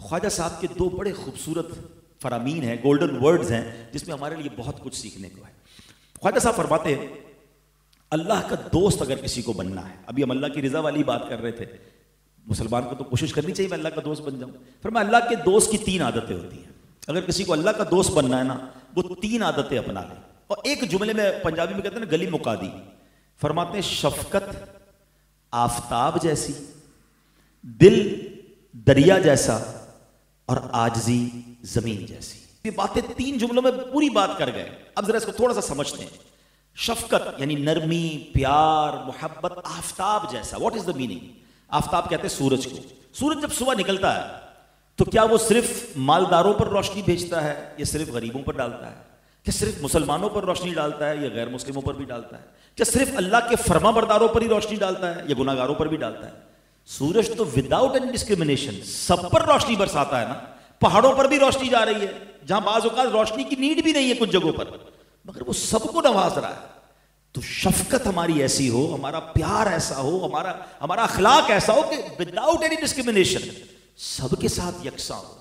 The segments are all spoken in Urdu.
تو خواجہ صاحب کے دو بڑے خوبصورت فرامین ہیں، گولڈن ورڈز ہیں، جس میں ہمارے لیے بہت کچھ سیکھنے کو ہے۔ خواجہ صاحب فرماتے ہیں اللہ کا دوست اگر کسی کو بننا ہے، ابھی ہم اللہ کی رضا والی بات کر رہے تھے، مسلمان کو تو کوشش کرنی چاہیے میں اللہ کا دوست بن جاؤں۔ فرمایا اللہ کے دوست کی 3 عادتیں ہوتی ہیں، اگر کسی کو اللہ کا دوست بننا ہے نا وہ 3 عادتیں اپنا لے، اور ایک جملے میں پنجابی میں کہتے ہیں نا گلی مکا دی۔ فرماتے ہیں شفقت آفتاب جیسی، دل دریا جیسا، اور عاجزی زمین جیسی۔ یہ باتیں 3 جملوں میں پوری بات کر گئے۔ اب ذرا اس کو تھوڑا سا سمجھتے ہیں۔ شفقت یعنی نرمی، پیار، محبت، آفتاب جیسا۔ What is the meaning? آفتاب کہتے ہیں سورج کو۔ سورج جب صبح نکلتا ہے تو کیا وہ صرف مالداروں پر روشنی بھیجتا ہے یا صرف غریبوں پر ڈالتا ہے؟ کیا صرف مسلمانوں پر روشنی ڈالتا ہے یا غیر مسلموں پر بھی ڈالتا ہے؟ کیا صرف اللہ کے فرما برداروں پر ہی روشنی ڈالتا ہے یا گناہ گاروں پر بھی ڈالتا ہے؟ سورج تو وداؤٹ اینی ڈسکریمنیشن سب پر روشنی برساتا ہے نا۔ پہاڑوں پر بھی روشنی جا رہی ہے جہاں بعض اوقات روشنی کی نیڈ بھی نہیں ہے کچھ جگہوں پر، مگر وہ سب کو نواز رہا ہے۔ تو شفقت ہماری ایسی ہو، ہمارا پیار ایسا ہو، ہمارا اخلاق ایسا ہو کہ وداؤٹ اینی ڈسکریمنیشن سب کے ساتھ یکساں ہو۔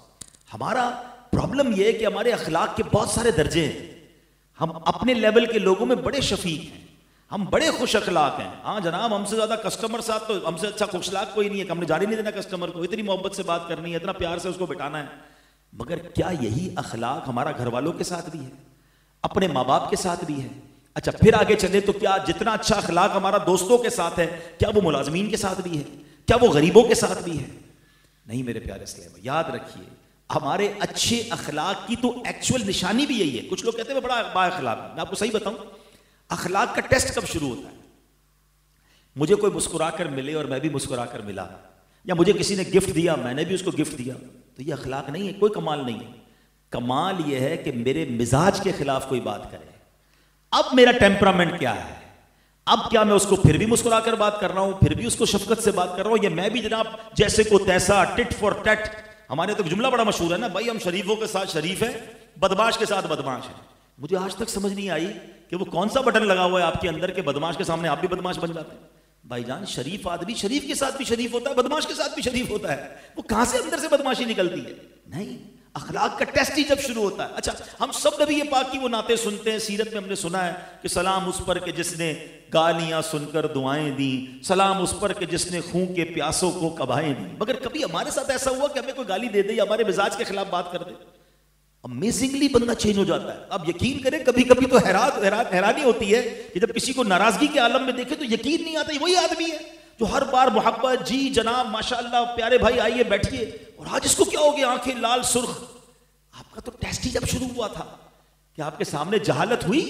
ہمارا پرابلم یہ ہے کہ ہمارے اخلاق کے بہت سارے درجے ہیں، ہم اپنے لیول کے لوگوں میں بڑے شفیق ہیں، ہم بڑے خوش اخلاق ہیں۔ ہاں جناب ہم سے زیادہ کسٹمر ساتھ تو ہم سے اچھا خوش اخلاق کوئی نہیں ہے، ہم نے جانے نہیں دینا کسٹمر کو، اتنی محبت سے بات کرنی ہے، اتنا پیار سے اس کو بٹھانا ہے۔ مگر کیا یہی اخلاق ہمارا گھر والوں کے ساتھ بھی ہے، اپنے ماں باپ کے ساتھ بھی ہے؟ اچھا پھر آگے چلے تو کیا جتنا اچھا اخلاق ہمارا دوستوں کے ساتھ ہے کیا وہ ملازمین کے ساتھ بھی ہے؟ کیا وہ غریبوں کے ساتھ بھی ہے؟ نہیں میرے پیارے اسلام، یاد رکھیے ہمارے اچھے اخلاق کی تو ایکچوئل نشانی بھی یہی ہے۔ کچھ لوگ کہتے ہیں میں بڑا با اخلاق ہوں، میں آپ کو صحیح بتاؤں اخلاق کا ٹیسٹ کب شروع ہوتا ہے؟ مجھے کوئی مسکرا کر ملے اور میں بھی مسکرا کر ملا، یا مجھے کسی نے گفٹ دیا میں نے بھی اس کو گفٹ دیا، تو یہ اخلاق نہیں ہے، کوئی کمال نہیں ہے۔ کمال یہ ہے کہ میرے مزاج کے خلاف کوئی بات کرے، اب میرا ٹیمپرامنٹ کیا ہے، اب کیا میں اس کو پھر بھی مسکرا کر بات کر رہا ہوں، پھر بھی اس کو شفقت سے بات کر رہا ہوں، یا میں بھی جناب جیسے کو تیسا ٹٹ فور ٹٹ۔ ہمارے تو جملہ بڑا مشہور ہے نا بھائی، ہم شریفوں کے ساتھ شریف ہیں، بدماش کے ساتھ بدماش ہیں۔ مجھے آج تک سمجھ نہیں آئی کہ وہ کون سا بٹن لگا ہوا ہے آپ کے اندر کہ بدماش کے سامنے آپ بھی بدماش بن جاتے ہیں۔ بھائی جان شریف آدمی شریف کے ساتھ بھی شریف ہوتا ہے، بدماش کے ساتھ بھی شریف ہوتا ہے، وہ کہاں سے اندر سے بدماشی نکلتی ہے؟ نہیں، اخلاق کا ٹیسٹ ہی جب شروع ہوتا ہے۔ اچھا ہم سب نبی پاک کی وہ نعتیں سنتے ہیں، سیرت میں ہم نے سنا ہے کہ سلام اس پر کہ جس نے گالیاں سن کر دعائیں دیں، سلام اس پر کہ جس نے خون کے پیاسوں کو کبھائیں دیں۔ مگر کبھی ہمارے ساتھ ایسا ہوا کہ ہمیں کوئی گالی دے دے یا ہمارے مزاج کے خلاف بات کر دے؟ امیزنگلی بندہ چینج ہو جاتا ہے۔ اب یقین کریں کبھی کبھی تو حیرانی ہوتی ہے کہ جب کسی کو ناراضگی کے عالم میں دیکھے تو یقین نہیں آتا وہی آدمی ہے جو ہر بار محبت، جی جناب ماشاءاللہ پیارے بھائی آئیے بیٹھیے، اور آج اس کو کیا ہو گیا آنکھیں لال سرخ؟ آپ کا تو ٹیسٹ ہی جب شروع ہوا تھا کہ آپ کے سامنے جہالت ہوئی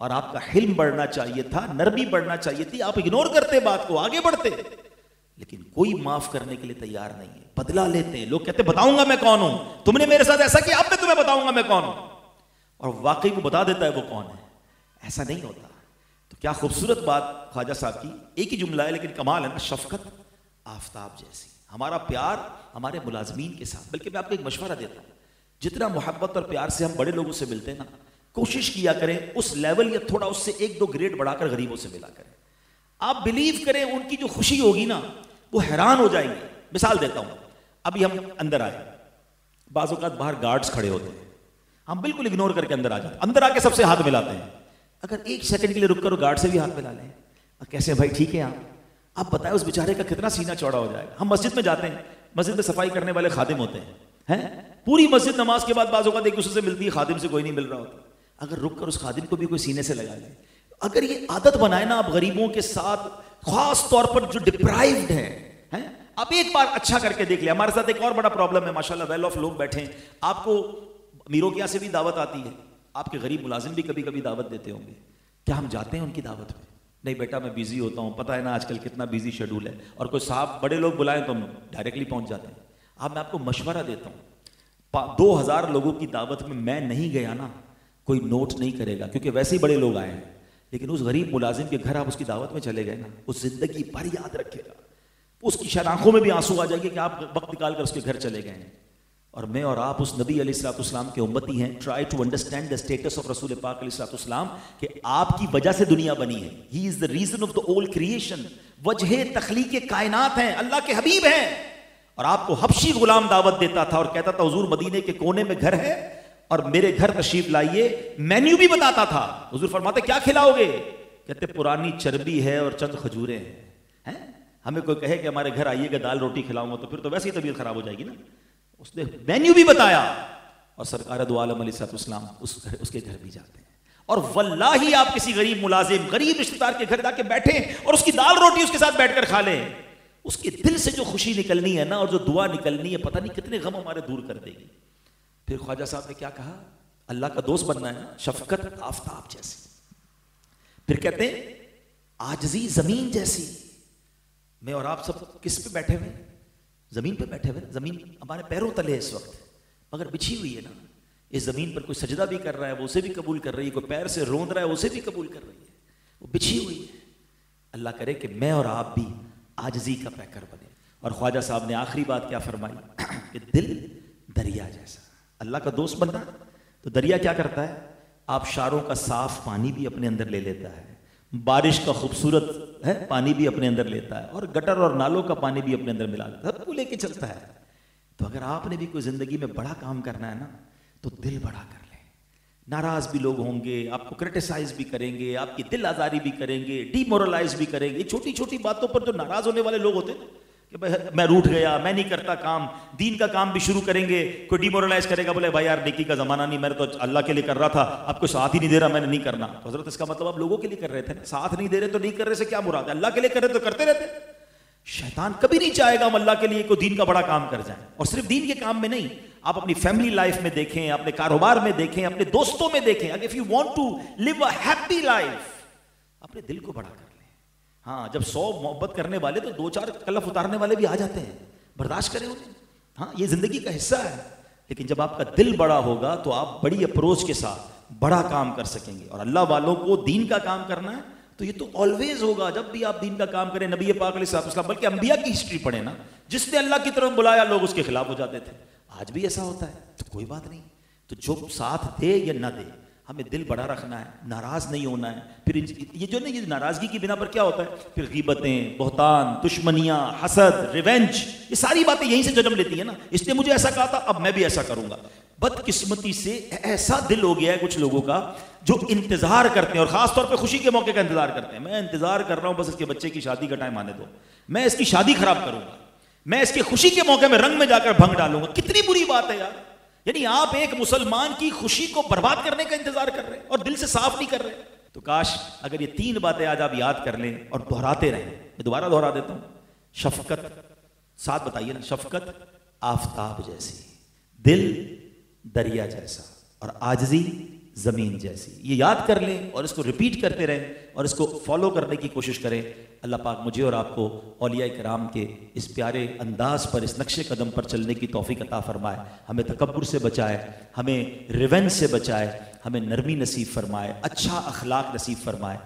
اور آپ کا حلم بڑھنا چاہیے تھا، نرمی بڑھنا چاہیے تھی، آپ اگنور کرتے بات کو، آگے بڑھتے، لیکن کوئی معاف کرنے کے لیے تیار نہیں ہے، بدلہ لیتے ہیں۔ لوگ کہتے ہیں بتاؤں گا میں کون ہوں، تم نے میرے ساتھ ایسا کیا اب میں تمہیں بتاؤں گا میں کون ہوں، اور واقعی وہ بتا دیتا ہے وہ کون ہے۔ ایسا نہیں ہوتا۔ تو کیا خوبصورت بات خواجہ صاحب کی، ایک ہی جملہ ہے لیکن کمال ہے نا، شفقت آفتاب جیسی۔ ہمارا پیار ہمارے ملازمین کے ساتھ، بلکہ میں آپ کو ایک مشورہ دیتا ہوں، جتنا محبت اور پیار سے ہم بڑے لوگوں سے ملتے ہیں نا، کوشش کیا کریں اس لیول یا تھوڑا اس سے 1-2 گریڈ بڑھا کر غریبوں سے ملا کریں۔ آپ بلیو کریں ان کی جو خوشی ہوگی نا وہ حیران ہو جائیں گے۔ مثال دیتا ہوں، ابھی ہم اندر آئے، بعض اوقات باہر گارڈز کھڑے ہوتے ہیں، ہم بالکل اگنور کر کے اندر آ جاتے ہیں، اندر آ کے سب سے ہاتھ ملاتے ہیں۔ اگر 1 سیکنڈ کے لیے رک کر گارڈ سے بھی ہاتھ ملا لیں، کیسے بھائی ٹھیک ہے آپ بتائیں اس بیچارے کا کتنا سینہ چوڑا ہو جائے گا۔ ہم مسجد میں جاتے ہیں، مسجد میں صفائی کرنے والے خادم ہوتے ہیں، پوری مسجد نماز کے بعد بعض اوقات ایک دوسرے سے ملتی ہے، خادم سے کوئی نہیں مل رہا ہوتا، اگر رک کر اس خادم کو بھی کوئی سینے سے لگا لیں، اگر یہ عادت بنائے نا آپ غریبوں کے ساتھ، خاص طور پر جو ڈپرائیوڈ ہیں، آپ ایک بار اچھا کر کے دیکھ لیں۔ ہمارے ساتھ ایک اور بڑا پرابلم ہے، ماشاءاللہ ویل آف لوگ بیٹھے ہیں، آپ کو امیروں کے یہاں سے بھی دعوت آتی ہے، آپ کے غریب ملازم بھی کبھی کبھی دعوت دیتے ہوں گے، کیا ہم جاتے ہیں ان کی دعوت میں؟ نہیں بیٹا میں بیزی ہوتا ہوں، پتہ ہے نا آج کل کتنا بیزی شیڈول ہے، اور کوئی صاحب بڑے لوگ بلائیں تو ہم ڈائریکٹلی پہنچ جاتے ہیں۔ اب میں آپ کو مشورہ دیتا ہوں، 2000 لوگوں کی دعوت میں نہیں گیا نا، کوئی نوٹ نہیں کرے گا کیونکہ ویسے ہی بڑے لوگ آئے ہیں، لیکن اس غریب ملازم کے گھر آپ اس کی دعوت میں چلے گئے نا، اس زندگی بھر یاد رکھے گا، اس کی شاید آنکھوں میں بھی آنسو آ جائے گے کہ آپ وقت نکال کر اس کے گھر چلے گئے ہیں۔ اور میں اور آپ اس نبی علیہ الصلوۃ والسلام کے امتی ہیں، try to understand the status of رسول پاک علیہ الصلوۃ والسلام، کہ آپ کی وجہ سے دنیا بنی ہے، ہی از دا ریزن آف دا اول کریشن، وجہ تخلیق کائنات ہیں، اللہ کے حبیب ہیں، اور آپ کو حبشی غلام دعوت دیتا تھا اور کہتا تھا حضور مدینے کے کونے میں گھر ہے اور میرے گھر تشریف لائیے، مینیو بھی بتاتا تھا. حضور فرماتے کیا کھلاؤ گے؟ کہتے پرانی چربی ہے اور چند کھجوریں ہیں. ہمیں کوئی کہے کہ ہمارے گھر آئیے گا دال روٹی کھلاؤں گا تو پھر تو ویسے ہی طبیعت خراب ہو جائے گی نا. اس نے مینیو بھی بتایا اور سرکار دو عالم علیہ السلام اس کے گھر بھی جاتے ہیں. اور واللہ آپ کسی غریب ملازم غریب رشتہ دار کے گھر جا کے بیٹھیں اور اس کی دال روٹی اس کے ساتھ بیٹھ کر کھا لیں، اس کے دل سے جو خوشی نکلنی ہے نا اور جو دعا نکلنی ہے پتہ نہیں کتنے غم ہمارے دور کر دے گی. پھر خواجہ صاحب نے کیا کہا؟ اللہ کا دوست بننا ہے نا، شفقت آفتاب جیسی. پھر کہتے ہیں عاجزی زمین جیسی. میں اور آپ سب کس پہ بیٹھے ہوئے؟ زمین پہ بیٹھے ہوئے. زمین ہمارے پیروں تلے ہے اس وقت، مگر بچھی ہوئی ہے نا. اس زمین پر کوئی سجدہ بھی کر رہا ہے وہ اسے بھی قبول کر رہی ہے، کوئی پیر سے روند رہا ہے اسے بھی قبول کر رہی ہے، وہ بچھی ہوئی ہے. اللہ کرے کہ میں اور آپ بھی عاجزی کا پیکر بنے. اور خواجہ صاحب نے آخری بات کیا فرمائی کہ دل دریا جیسا. اللہ کا دوست بننا تو دریا کیا کرتا ہے؟ آبشاروں کا صاف پانی بھی اپنے اندر لے لیتا ہے، بارش کا خوبصورت ہے پانی بھی اپنے اندر لیتا ہے، اور گٹر اور نالوں کا پانی بھی اپنے اندر ملا لیتا ہے، سب کو لے کے چلتا ہے. تو اگر آپ نے بھی کوئی زندگی میں بڑا کام کرنا ہے نا تو دل بڑا کر لیں. ناراض بھی لوگ ہوں گے، آپ کو کرٹیسائز بھی کریں گے، آپ کی دل آزاری بھی کریں گے، ڈی مورلائز بھی کریں گے. چھوٹی چھوٹی باتوں پر جو ناراض ہونے والے لوگ ہوتے ہیں کہ میں روٹھ گیا، میں نہیں کرتا کام، دین کا کام بھی شروع کریں گے، کوئی ڈی مورلائز کرے گا، بولے بھائی یار نیکی کا زمانہ نہیں، میں تو اللہ کے لیے کر رہا تھا، اب کوئی ساتھ ہی نہیں دے رہا، میں نے نہیں کرنا. تو حضرت اس کا مطلب آپ لوگوں کے لیے کر رہے تھے نا، ساتھ نہیں دے رہے تو نہیں کر رہے سے کیا مراد ہے؟ اللہ کے لیے کر رہے تو کرتے رہتے. شیطان کبھی نہیں چاہے گا ہم اللہ کے لیے کوئی دین کا بڑا کام کر جائیں. اور صرف دین کے کام میں نہیں، آپ اپنی فیملی لائف میں دیکھیں، اپنے کاروبار میں دیکھیں، اپنے دوستوں میں دیکھیں. اگر if you want to live a happy life اپنے دل کو بڑا کر لیں. ہاں جب 100 محبت کرنے والے تو 2-4 کلف اتارنے والے بھی آ جاتے ہیں، برداشت کریں انہیں. ہاں یہ زندگی کا حصہ ہے. لیکن جب آپ کا دل بڑا ہوگا تو آپ بڑی اپروچ کے ساتھ بڑا کام کر سکیں گے. اور اللہ والوں کو دین کا کام کرنا ہے تو یہ تو آلویز ہوگا. جب بھی آپ دین کا کام کریں، نبی پاک علیہ السلام بلکہ انبیاء کی ہسٹری پڑھیں نا، جس نے اللہ کی طرف بلایا لوگ اس کے خلاف ہو جاتے تھے. آج بھی ایسا ہوتا ہے تو کوئی بات نہیں. تو جو ساتھ دے یا نہ دے ہمیں دل بڑا رکھنا ہے، ناراض نہیں ہونا ہے. پھر یہ جو نا یہ ناراضگی کی بنا پر کیا ہوتا ہے، پھر غیبتیں، بہتان، دشمنیاں، حسد، ریونج، یہ ساری باتیں یہیں سے جنم لیتی ہیں نا. اس نے مجھے ایسا کہا تھا اب میں بھی ایسا کروں گا. بدقسمتی سے ایسا دل ہو گیا ہے کچھ لوگوں کا جو انتظار کرتے ہیں، اور خاص طور پہ خوشی کے موقع کا انتظار کرتے ہیں. میں انتظار کر رہا ہوں بس اس کے بچے کی شادی کا ٹائم آنے دو، میں اس کی شادی خراب کروں گا، میں اس کی خوشی کے موقع میں رنگ میں جا کر بھنگ ڈالوں گا. کتنی بری بات ہے یار. یعنی آپ ایک مسلمان کی خوشی کو برباد کرنے کا انتظار کر رہے ہیں اور دل سے صاف نہیں کر رہے. تو کاش اگر یہ 3 باتیں آج آپ یاد کر لیں اور دہراتے رہیں. میں دوبارہ دہرا دیتا ہوں. شفقت، ساتھ بتائیے نا، شفقت آفتاب جیسی، دل دریا جیسا، اور عاجزی زمین جیسی. یہ یاد کر لیں اور اس کو ریپیٹ کرتے رہیں اور اس کو فالو کرنے کی کوشش کریں. اللہ پاک مجھے اور آپ کو اولیاء کرام کے اس پیارے انداز پر، اس نقش قدم پر چلنے کی توفیق عطا فرمائے. ہمیں تکبر سے بچائے، ہمیں ریونج سے بچائے، ہمیں نرمی نصیب فرمائے، اچھا اخلاق نصیب فرمائے.